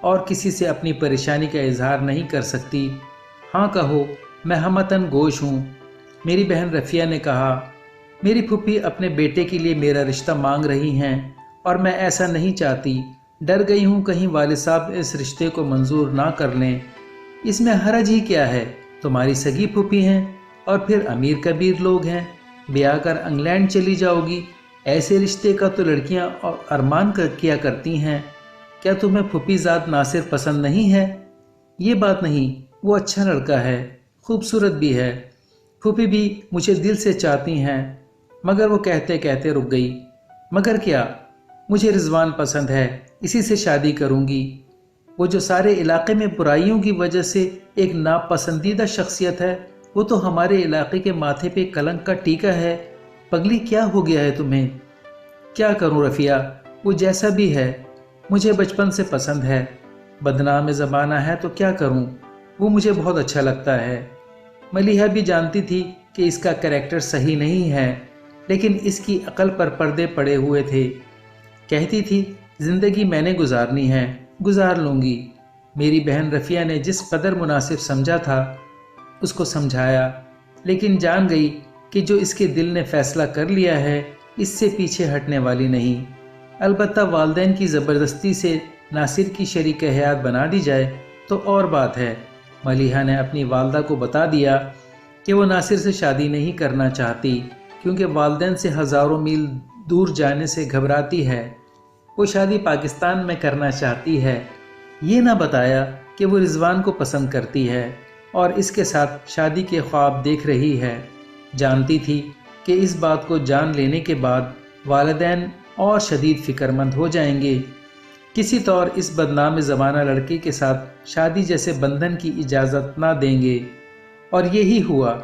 اور کسی سے اپنی پریشانی کا اظہار نہیں کر سکتی۔ ہاں کہو، میں ہمتن گوش ہوں۔ میری بہن رفیہ نے کہا۔ میری پھوپھی اپنے بیٹے کے لیے میرا رشتہ مانگ رہی ہیں اور میں ایسا نہیں چاہتی۔ ڈر گئی ہوں کہیں والد صاحب اس رشتے کو منظور نہ کر لیں۔ اس میں حرج ہی کیا ہے؟ تمہاری سگی پھوپھی ہیں اور پھر امیر کبیر لوگ ہیں، بیاہ کر انگلینڈ چلی جاؤ گی۔ ایسے رشتے کا تو لڑکیاں اور ارمان کیا کرتی ہیں۔ کیا تمہیں پھوپھی زاد ناصر پسند نہیں ہے؟ یہ بات نہیں، وہ اچھا لڑکا ہے، خوبصورت بھی ہے۔ پھوپھی بھی مجھے دل سے چاہتی ہیں۔ مگر وہ کہتے کہتے رک گئی۔ مگر کیا؟ مجھے رضوان پسند ہے، اسی سے شادی کروں گی۔ وہ جو سارے علاقے میں برائیوں کی وجہ سے ایک ناپسندیدہ شخصیت ہے، وہ تو ہمارے علاقے کے ماتھے پہ کلنک کا ٹیکا ہے۔ پگلی، کیا ہو گیا ہے تمہیں؟ کیا کروں رفیہ، وہ جیسا بھی ہے مجھے بچپن سے پسند ہے۔ بدنام زمانہ ہے تو کیا کروں، وہ مجھے بہت اچھا لگتا ہے۔ ملیحہ بھی جانتی تھی کہ اس کا کریکٹر صحیح نہیں ہے، لیکن اس کی عقل پر پردے پڑے ہوئے تھے۔ کہتی تھی زندگی میں نے گزارنی ہے، گزار لوں گی۔ میری بہن رفیہ نے جس قدر مناسب سمجھا تھا اس کو سمجھایا، لیکن جان گئی کہ جو اس کے دل نے فیصلہ کر لیا ہے اس سے پیچھے ہٹنے والی نہیں۔ البتہ والدین کی زبردستی سے ناصر کی شریک حیات بنا دی جائے تو اور بات ہے۔ ملیحہ نے اپنی والدہ کو بتا دیا کہ وہ ناصر سے شادی نہیں کرنا چاہتی، کیونکہ والدین سے ہزاروں میل دور جانے سے گھبراتی ہے۔ وہ شادی پاکستان میں کرنا چاہتی ہے۔ یہ نہ بتایا کہ وہ رضوان کو پسند کرتی ہے اور اس کے ساتھ شادی کے خواب دیکھ رہی ہے۔ جانتی تھی کہ اس بات کو جان لینے کے بعد والدین اور شدید فکر مند ہو جائیں گے، کسی طور اس بدنام زمانہ لڑکے کے ساتھ شادی جیسے بندھن کی اجازت نہ دیں گے۔ اور یہی ہوا۔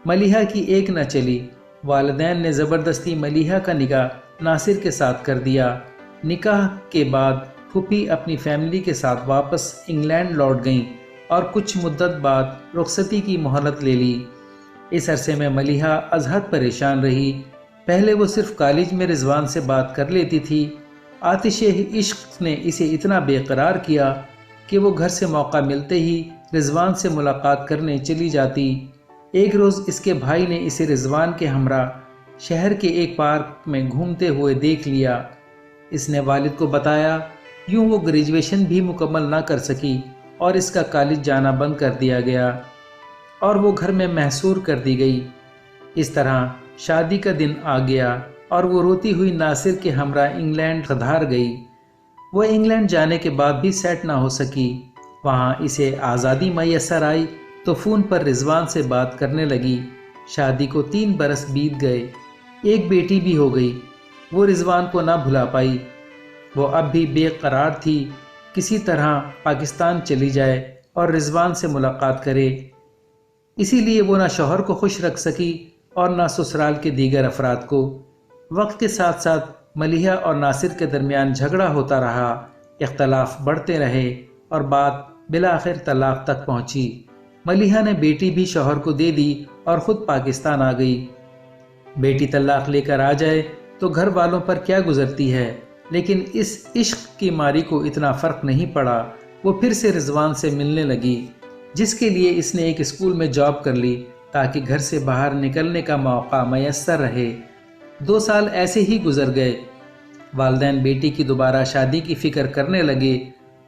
ملیحہ کی ایک نہ چلی، والدین نے زبردستی ملیحہ کا نکاح ناصر کے ساتھ کر دیا۔ نکاح کے بعد پھوپھی اپنی فیملی کے ساتھ واپس انگلینڈ لوٹ گئیں اور کچھ مدت بعد رخصتی کی مہلت لے لی۔ اس عرصے میں ملیحہ ازحد پریشان رہی۔ پہلے وہ صرف کالج میں رضوان سے بات کر لیتی تھی۔ آتش عشق نے اسے اتنا بے قرار کیا کہ وہ گھر سے موقع ملتے ہی رضوان سے ملاقات کرنے چلی جاتی۔ ایک روز اس کے بھائی نے اسے رضوان کے ہمراہ شہر کے ایک پارک میں گھومتے ہوئے دیکھ لیا۔ اس نے والد کو بتایا۔ یوں وہ گریجویشن بھی مکمل نہ کر سکی اور اس کا کالج جانا بند کر دیا گیا اور وہ گھر میں محصور کر دی گئی۔ اس طرح شادی کا دن آ گیا اور وہ روتی ہوئی ناصر کے ہمراہ انگلینڈ قدار گئی۔ وہ انگلینڈ جانے کے بعد بھی سیٹ نہ ہو سکی۔ وہاں اسے آزادی میسر آئی تو فون پر رضوان سے بات کرنے لگی۔ شادی کو 3 برس بیت گئے، ایک بیٹی بھی ہو گئی۔ وہ رضوان کو نہ بھلا پائی۔ وہ اب بھی بے قرار تھی، کسی طرح پاکستان چلی جائے اور رضوان سے ملاقات کرے۔ اسی لیے وہ نہ شوہر کو خوش رکھ سکی اور نہ سسرال کے دیگر افراد کو۔ وقت کے ساتھ ساتھ ملیحہ اور ناصر کے درمیان جھگڑا ہوتا رہا، اختلاف بڑھتے رہے اور بات بالآخر طلاق تک پہنچی۔ ملیحہ نے بیٹی بھی شوہر کو دے دی اور خود پاکستان آ گئی۔ بیٹی طلاق لے کر آ جائے تو گھر والوں پر کیا گزرتی ہے، لیکن اس عشق کی ماری کو اتنا فرق نہیں پڑا۔ وہ پھر سے رضوان سے ملنے لگی، جس کے لیے اس نے ایک اسکول میں جاب کر لی تاکہ گھر سے باہر نکلنے کا موقع میسر رہے۔ 2 سال ایسے ہی گزر گئے۔ والدین بیٹی کی دوبارہ شادی کی فکر کرنے لگے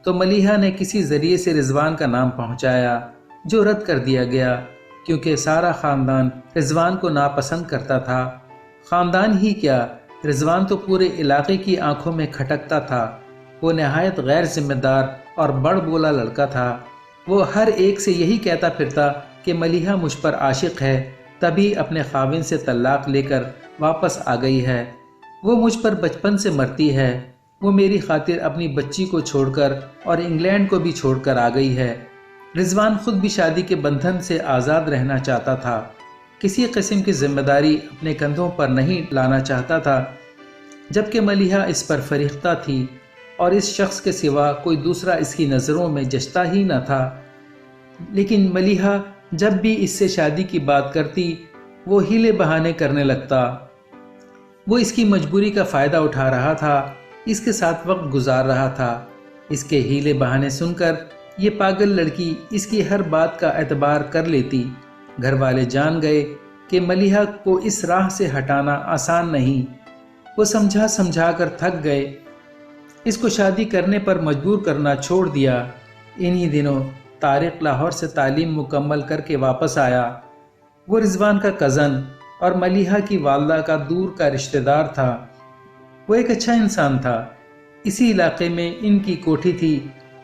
تو ملیحہ نے کسی ذریعے سے رضوان کا نام پہنچایا، جو رد کر دیا گیا کیونکہ سارا خاندان رضوان کو ناپسند کرتا تھا۔ خاندان ہی کیا، رضوان تو پورے علاقے کی آنکھوں میں کھٹکتا تھا۔ وہ نہایت غیر ذمہ دار اور بڑ بولا لڑکا تھا۔ وہ ہر ایک سے یہی کہتا پھرتا کہ ملیحہ مجھ پر عاشق ہے، تبھی اپنے خاوند سے طلاق لے کر واپس آ گئی ہے۔ وہ مجھ پر بچپن سے مرتی ہے۔ وہ میری خاطر اپنی بچی کو چھوڑ کر اور انگلینڈ کو بھی چھوڑ کر آ گئی ہے۔ رضوان خود بھی شادی کے بندھن سے آزاد رہنا چاہتا تھا، کسی قسم کی ذمہ داری اپنے کندھوں پر نہیں لانا چاہتا تھا، جبکہ ملیحہ اس پر فریختہ تھی اور اس شخص کے سوا کوئی دوسرا اس کی نظروں میں جچتا ہی نہ تھا۔ لیکن ملیحہ جب بھی اس سے شادی کی بات کرتی وہ ہیلے بہانے کرنے لگتا۔ وہ اس کی مجبوری کا فائدہ اٹھا رہا تھا، اس کے ساتھ وقت گزار رہا تھا۔ اس کے ہیلے بہانے سن کر یہ پاگل لڑکی اس کی ہر بات کا اعتبار کر لیتی۔ گھر والے جان گئے کہ ملیحہ کو اس راہ سے ہٹانا آسان نہیں۔ وہ سمجھا سمجھا کر تھک گئے، اس کو شادی کرنے پر مجبور کرنا چھوڑ دیا۔ انہی دنوں طارق لاہور سے تعلیم مکمل کر کے واپس آیا۔ وہ رضوان کا کزن اور ملیحہ کی والدہ کا دور کا رشتہ دار تھا۔ وہ ایک اچھا انسان تھا۔ اسی علاقے میں ان کی کوٹھی تھی،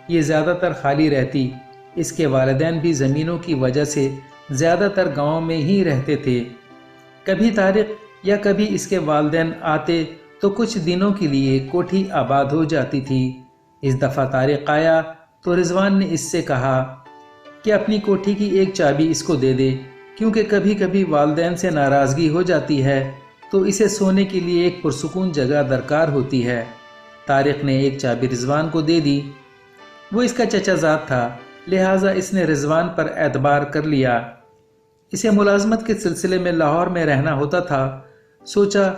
یہ زیادہ تر خالی رہتی۔ اس کے والدین بھی زمینوں کی وجہ سے زیادہ تر گاؤں میں ہی رہتے تھے۔ کبھی طارق یا کبھی اس کے والدین آتے تو کچھ دنوں کے لیے کوٹھی آباد ہو جاتی تھی۔ اس دفعہ طارق آیا تو رضوان نے اس سے کہا کہ اپنی کوٹھی کی ایک چابی اس کو دے دے، کیونکہ کبھی کبھی والدین سے ناراضگی ہو جاتی ہے تو اسے سونے کے لیے ایک پرسکون جگہ درکار ہوتی ہے۔ طارق نے ایک چابی رضوان کو دے دی۔ وہ اس کا چچا زاد تھا، لہٰذا اس نے رضوان پر اعتبار کر لیا۔ اسے ملازمت کے سلسلے میں لاہور میں رہنا ہوتا تھا۔ سوچا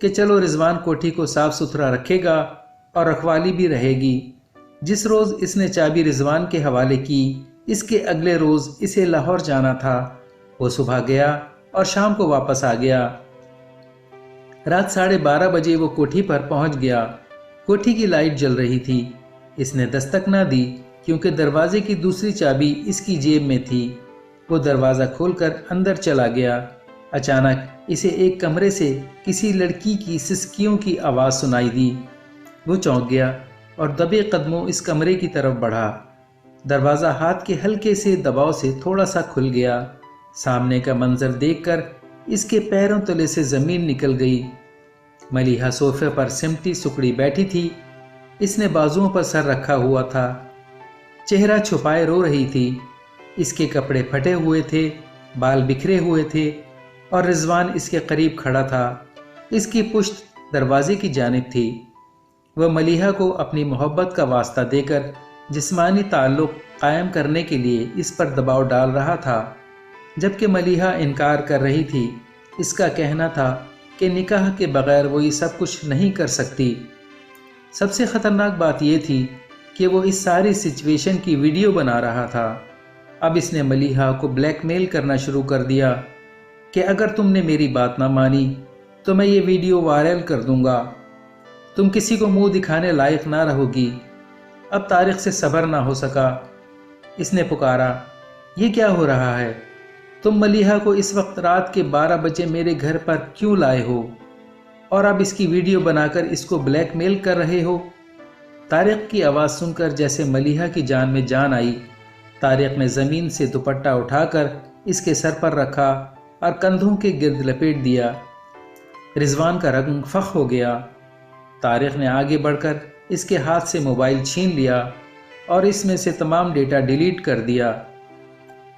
کہ چلو رضوان کوٹھی کو صاف ستھرا رکھے گا اور رکھوالی بھی رہے گی۔ جس روز اس نے چابی رضوان کے حوالے کی، اس کے اگلے روز اسے لاہور جانا تھا۔ وہ صبح گیا اور شام کو واپس آ گیا۔ رات 12:30 بجے وہ کوٹھی پر پہنچ گیا۔ کوٹھی کی لائٹ جل رہی تھی۔ اس نے دستک نہ دی کیونکہ دروازے کی دوسری چابی اس کی جیب میں تھی۔ وہ دروازہ کھول کر اندر چلا گیا۔ اچانک اسے ایک کمرے سے کسی لڑکی کی سسکیوں کی آواز سنائی دی۔ وہ چونک گیا اور دبے قدموں اس کمرے کی طرف بڑھا۔ دروازہ ہاتھ کے ہلکے سے دباؤ سے تھوڑا سا کھل گیا۔ سامنے کا منظر دیکھ کر اس کے پیروں تلے سے زمین نکل گئی۔ ملیحہ صوفے پر سمٹی سکڑی بیٹھی تھی۔ اس نے بازوؤں پر سر رکھا ہوا تھا، چہرہ چھپائے رو رہی تھی۔ اس کے کپڑے پھٹے ہوئے تھے، بال بکھرے ہوئے تھے اور رضوان اس کے قریب کھڑا تھا۔ اس کی پشت دروازے کی جانب تھی۔ وہ ملیحہ کو اپنی محبت کا واسطہ دے کر جسمانی تعلق قائم کرنے کے لیے اس پر دباؤ ڈال رہا تھا، جبکہ ملیحہ انکار کر رہی تھی۔ اس کا کہنا تھا کہ نکاح کے بغیر وہ یہ سب کچھ نہیں کر سکتی۔ سب سے خطرناک بات یہ تھی کہ وہ اس ساری سچویشن کی ویڈیو بنا رہا تھا۔ اب اس نے ملیحہ کو بلیک میل کرنا شروع کر دیا کہ اگر تم نے میری بات نہ مانی تو میں یہ ویڈیو وائرل کر دوں گا، تم کسی کو منہ دکھانے لائق نہ رہو گی۔ اب طارق سے صبر نہ ہو سکا۔ اس نے پکارا، یہ کیا ہو رہا ہے؟ تم ملیحہ کو اس وقت رات کے 12 بجے میرے گھر پر کیوں لائے ہو اور اب اس کی ویڈیو بنا کر اس کو بلیک میل کر رہے ہو؟ طارق کی آواز سن کر جیسے ملیحہ کی جان میں جان آئی۔ طارق نے زمین سے دوپٹہ اٹھا کر اس کے سر پر رکھا اور کندھوں کے گرد لپیٹ دیا۔ رضوان کا رنگ فخ ہو گیا۔ طارق نے آگے بڑھ کر اس کے ہاتھ سے موبائل چھین لیا اور اس میں سے تمام ڈیٹا ڈیلیٹ کر دیا۔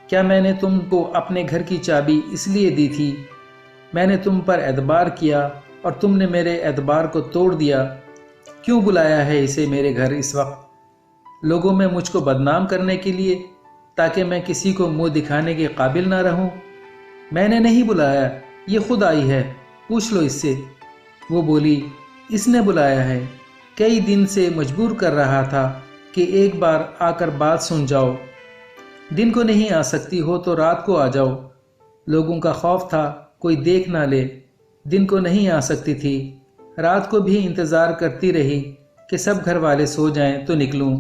کیا میں نے تم کو اپنے گھر کی چابی اس لیے دی تھی؟ میں نے تم پر اعتبار کیا اور تم نے میرے اعتبار کو توڑ دیا۔ کیوں بلایا ہے اسے میرے گھر اس وقت؟ لوگوں میں مجھ کو بدنام کرنے کے لیے، تاکہ میں کسی کو منہ دکھانے کے قابل نہ رہوں؟ میں نے نہیں بلایا، یہ خود آئی ہے، پوچھ لو اس سے۔ وہ بولی، اس نے بلایا ہے، کئی دن سے مجبور کر رہا تھا کہ ایک بار آ کر بات سن جاؤ۔ دن کو نہیں آ سکتی ہو تو رات کو آ جاؤ۔ لوگوں کا خوف تھا کوئی دیکھ نہ لے۔ دن کو نہیں آ سکتی تھی، رات کو بھی انتظار کرتی رہی کہ سب گھر والے سو جائیں تو نکلوں۔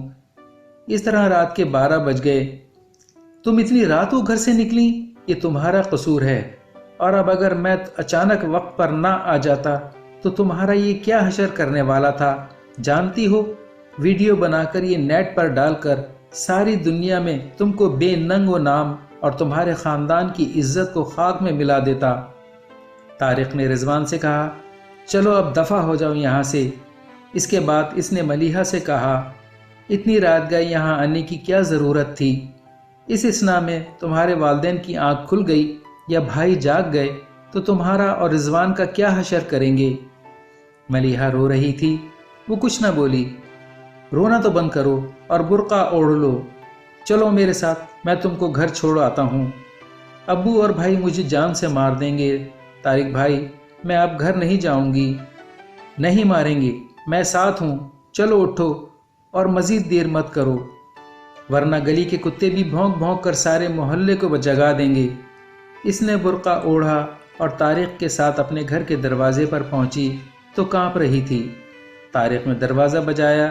اس طرح رات کے 12 بج گئے۔ تم اتنی رات کو گھر سے نکلی، یہ تمہارا قصور ہے، اور اب اگر میں اچانک وقت پر نہ آ جاتا تو تمہارا یہ کیا حشر کرنے والا تھا جانتی ہو؟ ویڈیو بنا کر یہ نیٹ پر ڈال کر ساری دنیا میں تم کو بے ننگ و نام اور تمہارے خاندان کی عزت کو خاک میں ملا دیتا۔ طارق نے رضوان سے کہا، چلو اب دفع ہو جاؤ یہاں سے۔ اس کے بعد اس نے ملیحہ سے کہا، اتنی رات گئے یہاں آنے کی کیا ضرورت تھی؟ اس اثناء میں تمہارے والدین کی آنکھ کھل گئی یا بھائی جاگ گئے تو تمہارا اور رضوان کا کیا حشر کریں گے؟ ملیحہ رو رہی تھی، وہ کچھ نہ بولی۔ رونا تو بند کرو اور برقع اوڑھ لو، چلو میرے ساتھ، میں تم کو گھر چھوڑ آتا ہوں۔ ابو اور بھائی مجھے جان سے مار دیں گے۔ طارق بھائی، میں اب گھر نہیں جاؤں گی۔ نہیں ماریں گے، میں ساتھ ہوں، چلو اٹھو اور مزید دیر مت کرو، ورنہ گلی کے کتے بھی بھونک بھونک کر سارے محلے کو جگا دیں گے۔ اس نے برقع اوڑھا اور طارق کے ساتھ اپنے گھر کے دروازے پر پہنچی تو کانپ رہی تھی۔ طارق نے دروازہ بجایا۔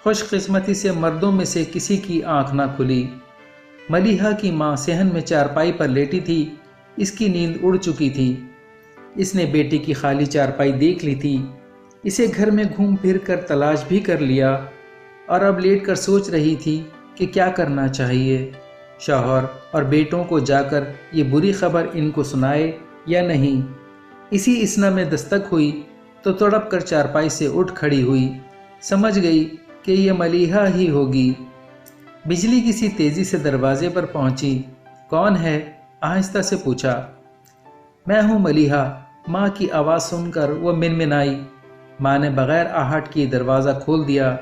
خوش قسمتی سے مردوں میں سے کسی کی آنکھ نہ کھلی۔ ملیحہ کی ماں صحن میں چارپائی پر لیٹی تھی، اس کی نیند اڑ چکی تھی۔ اس نے بیٹی کی خالی چارپائی دیکھ لی تھی، اسے گھر میں گھوم پھر کر تلاش بھی کر لیا اور اب لیٹ کر سوچ رہی تھی کہ کیا کرنا چاہیے، شوہر اور بیٹوں کو جا کر یہ بری خبر ان کو سنائے یا نہیں۔ اسی اسنا میں دستک ہوئی تو تڑپ کر چارپائی سے اٹھ کھڑی ہوئی، سمجھ گئی کہ یہ ملیحہ ہی ہوگی۔ بجلی کسی تیزی سے دروازے پر پہنچی۔ کون ہے؟ آہستہ سے پوچھا۔ میں ہوں ملیحہ، ماں کی آواز سن کر وہ منمنائی۔ ماں نے بغیر آہٹ کیے دروازہ کھول دیا۔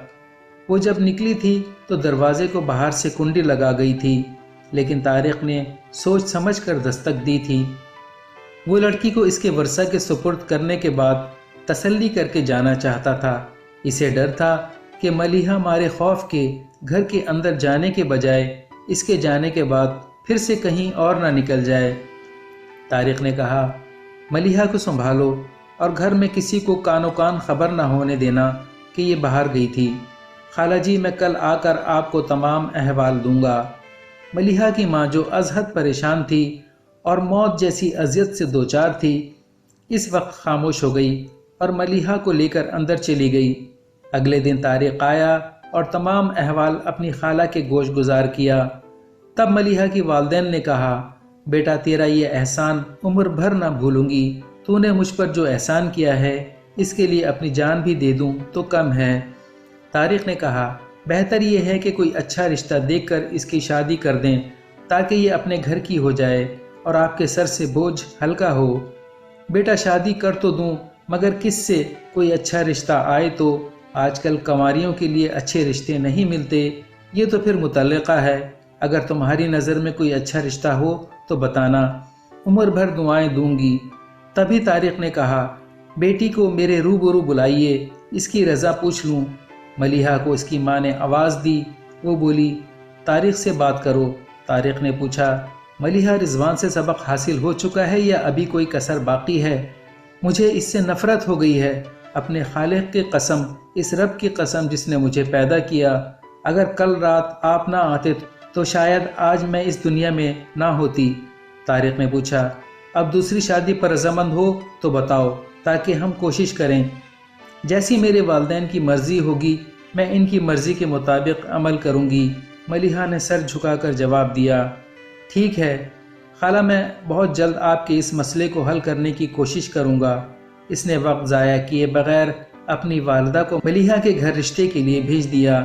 وہ جب نکلی تھی تو دروازے کو باہر سے کنڈی لگا گئی تھی، لیکن طارق نے سوچ سمجھ کر دستک دی تھی۔ وہ لڑکی کو اس کے ورثہ کے سپرد کرنے کے بعد تسلی کر کے جانا چاہتا تھا۔ اسے ڈر تھا کہ ملیحہ مارے خوف کے گھر کے اندر جانے کے بجائے اس کے جانے کے بعد پھر سے کہیں اور نہ نکل جائے۔ طارق نے کہا، ملیحہ کو سنبھالو اور گھر میں کسی کو کانو کان خبر نہ ہونے دینا کہ یہ باہر گئی تھی۔ خالہ جی میں کل آ کر آپ کو تمام احوال دوں گا۔ ملیحہ کی ماں جو از حد پریشان تھی اور موت جیسی اذیت سے دوچار تھی، اس وقت خاموش ہو گئی اور ملیحہ کو لے کر اندر چلی گئی۔ اگلے دن طارق آیا اور تمام احوال اپنی خالہ کے گوش گزار کیا۔ تب ملیحہ کی والدین نے کہا، بیٹا تیرا یہ احسان عمر بھر نہ بھولوں گی، تو نے مجھ پر جو احسان کیا ہے اس کے لیے اپنی جان بھی دے دوں تو کم ہے۔ طارق نے کہا، بہتر یہ ہے کہ کوئی اچھا رشتہ دیکھ کر اس کی شادی کر دیں تاکہ یہ اپنے گھر کی ہو جائے اور آپ کے سر سے بوجھ ہلکا ہو۔ بیٹا شادی کر تو دوں مگر کس سے؟ کوئی اچھا رشتہ آئے تو؟ آج کل کنواریوں کے لیے اچھے رشتے نہیں ملتے، یہ تو پھر متعلقہ ہے۔ اگر تمہاری نظر میں کوئی اچھا رشتہ ہو تو بتانا، عمر بھر دعائیں دوں گی۔ تبھی طارق نے کہا، بیٹی کو میرے روبرو بلائیے، اس کی رضا پوچھ لوں۔ ملیحہ کو اس کی ماں نے آواز دی۔ وہ بولی، طارق سے بات کرو۔ طارق نے پوچھا، ملیحہ رضوان سے سبق حاصل ہو چکا ہے یا ابھی کوئی کسر باقی ہے؟ مجھے اس سے نفرت ہو گئی ہے، اپنے خالق کی قسم، اس رب کی قسم جس نے مجھے پیدا کیا، اگر کل رات آپ نہ آتے تو شاید آج میں اس دنیا میں نہ ہوتی۔ طارق نے پوچھا، اب دوسری شادی پر رضامند ہو تو بتاؤ تاکہ ہم کوشش کریں۔ جیسی میرے والدین کی مرضی ہوگی میں ان کی مرضی کے مطابق عمل کروں گی۔ ملیحہ نے سر جھکا کر جواب دیا، ٹھیک ہے خالہ، میں بہت جلد آپ کے اس مسئلے کو حل کرنے کی کوشش کروں گا۔ اس نے وقت ضائع کیے بغیر اپنی والدہ کو ملیحہ کے گھر رشتے کے لیے بھیج دیا۔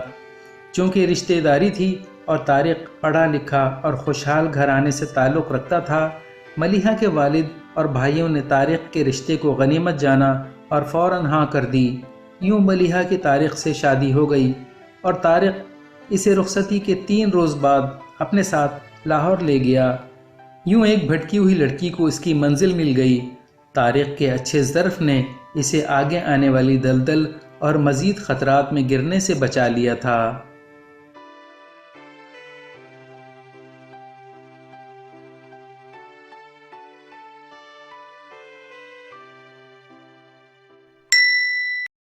چونکہ رشتہ داری تھی اور طارق پڑھا لکھا اور خوشحال گھرانے سے تعلق رکھتا تھا، ملیحہ کے والد اور بھائیوں نے طارق کے رشتے کو غنیمت جانا اور فوراً ہاں کر دی۔ یوں ملیحہ کی طارق سے شادی ہو گئی اور طارق اسے رخصتی کے 3 روز بعد اپنے ساتھ لاہور لے گیا۔ یوں ایک بھٹکی ہوئی لڑکی کو اس کی منزل مل گئی۔ طارق کے اچھے ظرف نے اسے آگے آنے والی دلدل اور مزید خطرات میں گرنے سے بچا لیا تھا۔